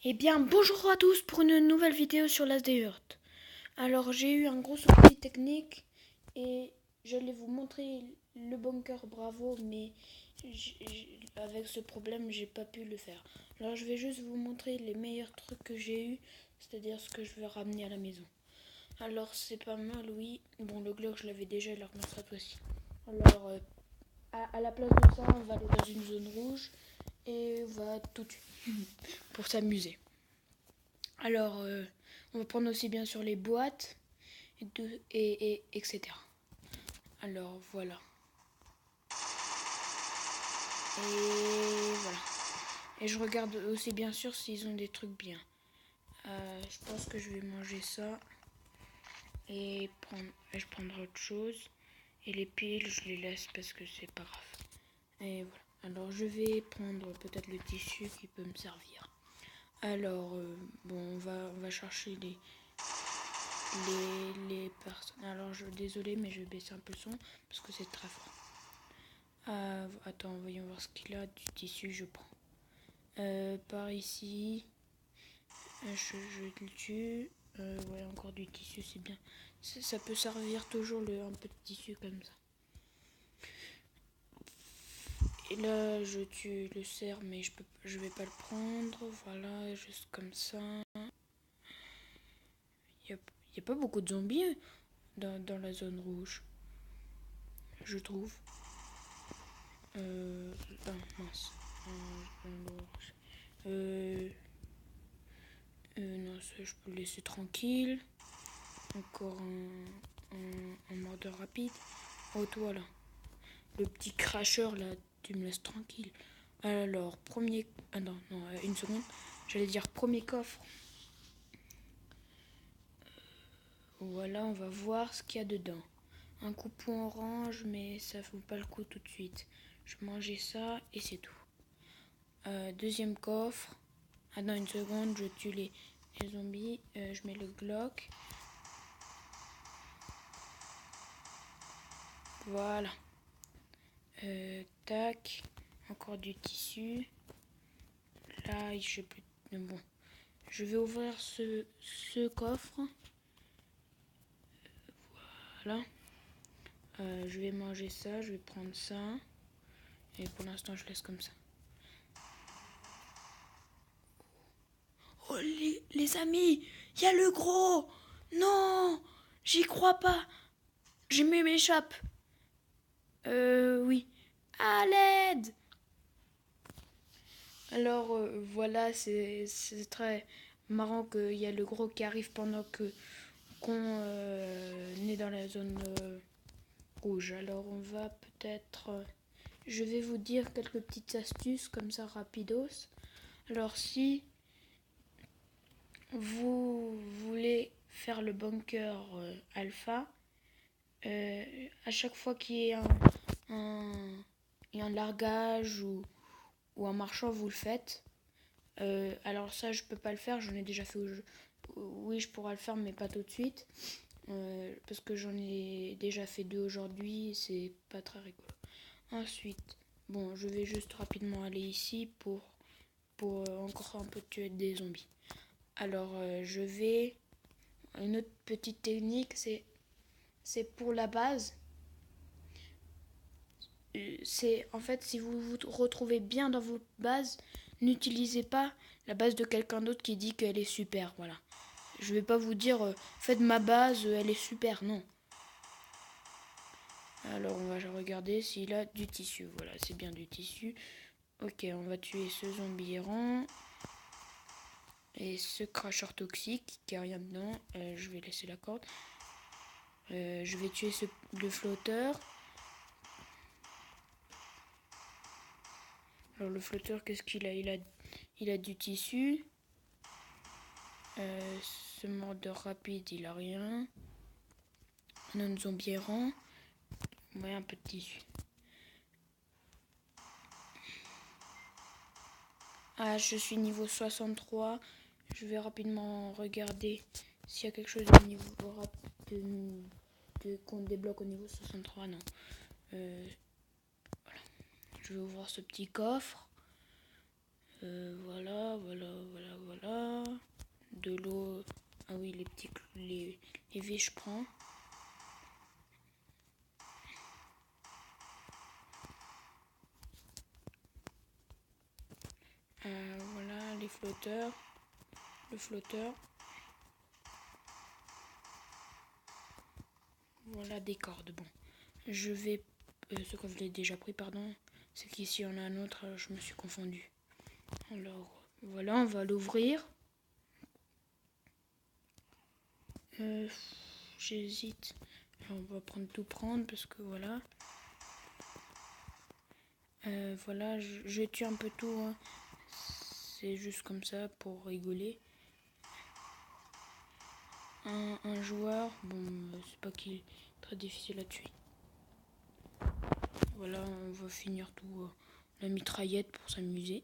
Eh bien, bonjour à tous pour une nouvelle vidéo sur Last Day Earth. Alors, j'ai eu un gros souci technique et j'allais vous montrer le bunker Bravo, mais avec ce problème, j'ai pas pu le faire. Alors, je vais juste vous montrer les meilleurs trucs que j'ai eu, c'est-à-dire ce que je vais ramener à la maison. Alors, c'est pas mal, oui. Bon, le Glock, je l'avais déjà, la remonte aussi. Alors, à la place de ça, on va aller dans une zone rouge et on va tout tuer pour s'amuser. Alors, on va prendre aussi bien sûr les boîtes et etc. Alors, voilà. Et voilà. Et je regarde aussi bien sûr s'ils ont des trucs bien. Je pense que je vais manger ça. Et je prendrai autre chose. Et les piles, je les laisse parce que c'est pas grave. Et voilà. Alors, je vais prendre peut-être le tissu qui peut me servir. Alors, bon, on va chercher les personnes. Alors, désolé, mais je vais baisser un peu le son parce que c'est très fort. Attends, voyons voir ce qu'il a. Du tissu, je prends. Par ici, je le tue. Ouais, encore du tissu, c'est bien. Ça peut servir toujours un peu de tissu comme ça. Et là, je tue le cerf, mais je vais pas le prendre. Voilà, juste comme ça. Il y a pas beaucoup de zombies dans la zone rouge, je trouve. Mince. Non, ça je peux le laisser tranquille. Encore un mordeur rapide. Oh, toi là. Le petit cracheur là, tu me laisses tranquille. Alors, premier. Ah non, une seconde. J'allais dire premier coffre. Voilà, on va voir ce qu'il y a dedans. Un coupon orange, mais ça vaut pas le coup tout de suite. Je mangeais ça et c'est tout. Deuxième coffre. Ah non, une seconde, je tue les zombies. Je mets le Glock. Voilà. Tac. Encore du tissu. Là, je sais plus. Bon. Je vais ouvrir ce coffre. Voilà. Je vais manger ça. Je vais prendre ça. Et pour l'instant, je laisse comme ça. Oh, les amis, il y a le gros. Non, j'y crois pas. Je m'échappe. Oui. À l'aide. Alors, voilà, c'est très marrant qu'il y a le gros qui arrive pendant qu'on est dans la zone rouge. Alors, on va peut-être... je vais vous dire quelques petites astuces comme ça, rapidos. Alors, si vous voulez faire le bunker alpha, à chaque fois qu'il y ait un largage ou un marchand, vous le faites. Alors ça, je peux pas le faire, j'en ai déjà fait oui, je pourrais le faire, mais pas tout de suite. Parce que j'en ai déjà fait 2 aujourd'hui, c'est pas très rigolo. Ensuite, bon, je vais juste rapidement aller ici pour encore un peu tuer des zombies. Alors, une autre petite technique, c'est pour la base. C'est en fait, si vous vous retrouvez bien dans votre base, n'utilisez pas la base de quelqu'un d'autre qui dit qu'elle est super. Voilà. Je vais pas vous dire faites ma base, elle est super. Non. Alors on va regarder s'il a du tissu. Voilà, c'est bien du tissu. Ok, on va tuer ce zombie errant et ce cracheur toxique qui a rien dedans. Je vais laisser la corde. Je vais tuer le flotteur. Alors le flotteur, qu'est-ce qu'il a? Il a du tissu. Ce mordeur rapide, il a rien. Un zombie errant. Ouais, un peu de tissu. Ah, je suis niveau 63. Je vais rapidement regarder s'il y a quelque chose au niveau qu'on débloque au niveau 63. Non. Voilà. Je vais ouvrir ce petit coffre. Voilà. de l'eau. Ah oui, les vis, je prends. Voilà, les flotteurs. Le flotteur. Voilà des cordes. Bon, je vais... ce que je l'ai déjà pris, pardon. C'est qu'ici on a un autre, je me suis confondu. Alors, voilà, on va l'ouvrir. J'hésite. On va tout prendre parce que voilà. Voilà, je tue un peu tout. Hein. C'est juste comme ça pour rigoler. Un joueur, bon, c'est pas qu'il est très difficile à tuer. Voilà, on va finir tout. La mitraillette pour s'amuser.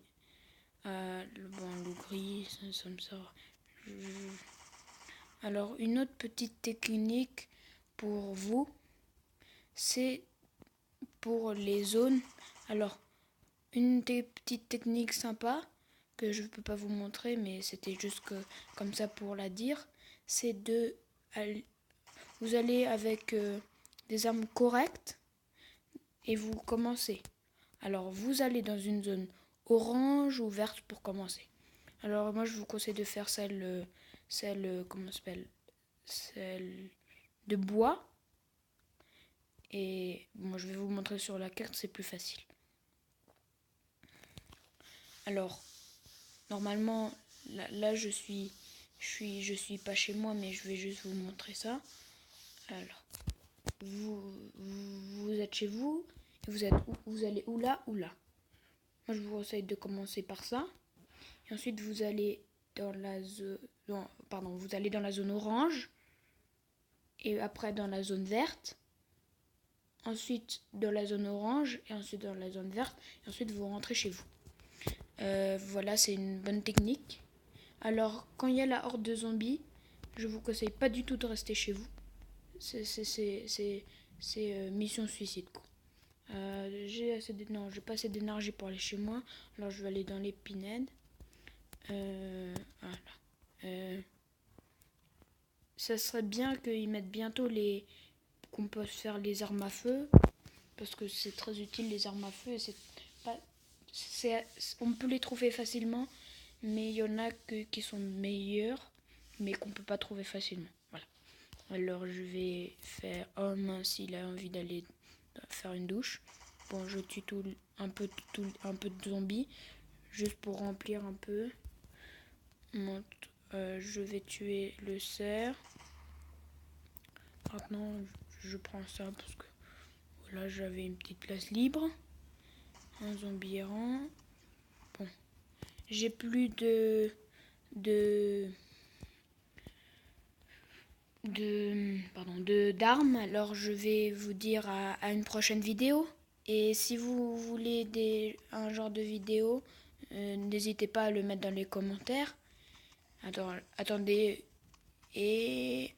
Le gris, ça me sort. Alors, une autre petite technique pour vous, c'est pour les zones. Alors, une des petites techniques sympas que je ne peux pas vous montrer, mais c'était juste comme ça pour la dire, c'est vous allez avec des armes correctes et vous commencez. Alors, vous allez dans une zone orange ou verte pour commencer. Alors, moi, je vous conseille de faire celle comment ça s'appelle, celle de bois. Et moi, je vais vous montrer sur la carte, c'est plus facile. Alors, normalement, là je suis pas chez moi, mais je vais juste vous montrer ça. Alors, vous êtes chez vous, et vous allez où là, ou là. Moi, je vous conseille de commencer par ça. Et ensuite, vous allez dans la zone, vous allez dans la zone orange. Et après, dans la zone verte. Ensuite, dans la zone orange. Et ensuite, dans la zone verte. Et ensuite, vous rentrez chez vous. Voilà, c'est une bonne technique. Alors, quand il y a la horde de zombies, je vous conseille pas du tout de rester chez vous. C'est mission suicide, quoi. J'ai pas assez d'énergie pour aller chez moi. Alors, je vais aller dans l'épinède. Voilà. Ça serait bien qu'ils mettent bientôt qu'on peut faire les armes à feu. Parce que c'est très utile, les armes à feu. On peut les trouver facilement, mais il y en a qui sont meilleurs, mais qu'on peut pas trouver facilement. Voilà. Alors je vais faire... Oh mince, il a envie d'aller faire une douche. Bon, je tue un peu de zombies, juste pour remplir un peu. Je vais tuer le cerf. Maintenant, je prends ça parce que voilà, j'avais une petite place libre. Un zombie errant. Bon. J'ai plus d'armes, alors je vais vous dire à une prochaine vidéo. Et si vous voulez un genre de vidéo, n'hésitez pas à le mettre dans les commentaires. Attendez, et